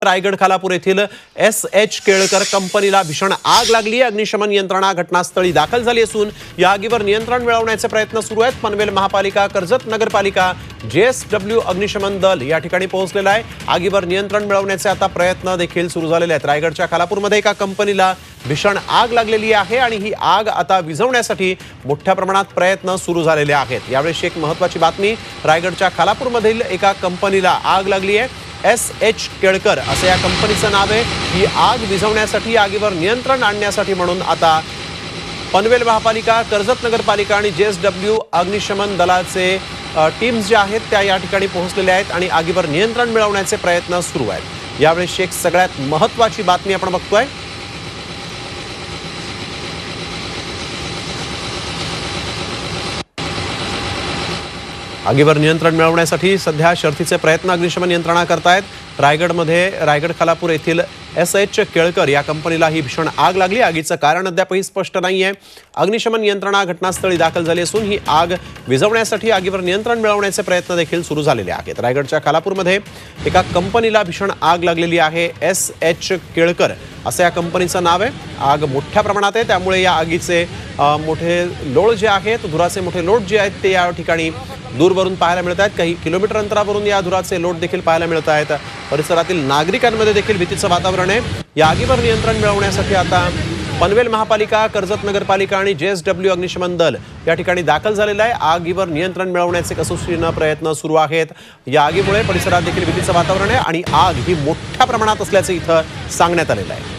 रायगड खालापूर येथील SH केळकर कंपनीला भीषण आग लागली आहे। अग्निशमन यंत्रणा घटनास्थळी दाखल झाली असून या आगीवर नियंत्रण मिळवण्याचे प्रयत्न सुरू आहेत। पनवेल महापालिका, कर्जत नगरपालिका, JSW अग्निशमन दल या ठिकाणी पोहोचलेला आहे। आगीवर नियंत्रण मिळवण्याचे आता प्रयत्न देखील सुरू झालेले आहेत। रायगडच्या खालापूरमध्ये एका कंपनीला भीषण आग लागलेली आहे आणि ही आग आता विझवण्यासाठी मोठ्या प्रमाणात प्रयत्न सुरू झालेले आहेत। यावेळी एक महत्त्वाची बातमी, रायगडच्या खालापूरमधील एका कंपनीला आग लागली आहे। SH केळकर असे या कंपनीचं नाव आहे। ही आग विझवण्यासाठी, आगीवर नियंत्रण आणण्यासाठी म्हणून आता पनवेल महापालिका, कर्जत नगरपालिका आणि JSW अग्निशमन दलाचे टीम्स जे आहेत त्या या ठिकाणी पोहोचलेल्या आहेत आणि आगीवर नियंत्रण मिळवण्याचे प्रयत्न सुरू आहेत। यावेळी एक सगळ्यात महत्त्वाची बातमी आपण बघतोय। आगीवर नियंत्रण मिळवण्यासाठी सध्या शर्थीचे प्रयत्न अग्निशमन यंत्रणा करतायत। रायगड खालापूर येथील SH केळकर या कंपनीला ही भीषण आग लागली। आगीचं कारण अद्यापही स्पष्ट नाहीये। अग्निशमन यंत्रणा घटनास्थळी दाखल झाली असून ही आग विझवण्यासाठी, आगीवर नियंत्रण मिळवण्याचे प्रयत्न देखील सुरू झालेले आहेत। रायगडच्या खालापूरमध्ये एका कंपनीला भीषण आग लागलेली आहे। SH केळकर असं या कंपनीचं नाव आहे। आग मोठ्या प्रमाणात आहे, त्यामुळे या आगीचे मोठे लोड जे आहेत, धुराचे मोठे लोड जे आहेत ते या ठिकाणी दूरवरून पाहायला मिळत आहेत। काही किलोमीटर अंतरावरून या धुराचे लोड देखील पाहायला मिळत आहेत। परिसरातील नागरिकांमध्ये देखील भीतीचं वातावरण आहे। या आगीवर नियंत्रण मिळवण्यासाठी आता पनवेल महापालिका, कर्जत नगरपालिका आणि JSW अग्निशमन दल या ठिकाणी दाखल झालेलं आहे। आगीवर नियंत्रण मिळवण्याचे कसोशीने प्रयत्न सुरू आहेत। या आगीमुळे परिसरात देखील भीतीचं वातावरण आहे आणि आग ही मोठ्या प्रमाणात असल्याचं इथं सांगण्यात आलेलं आहे।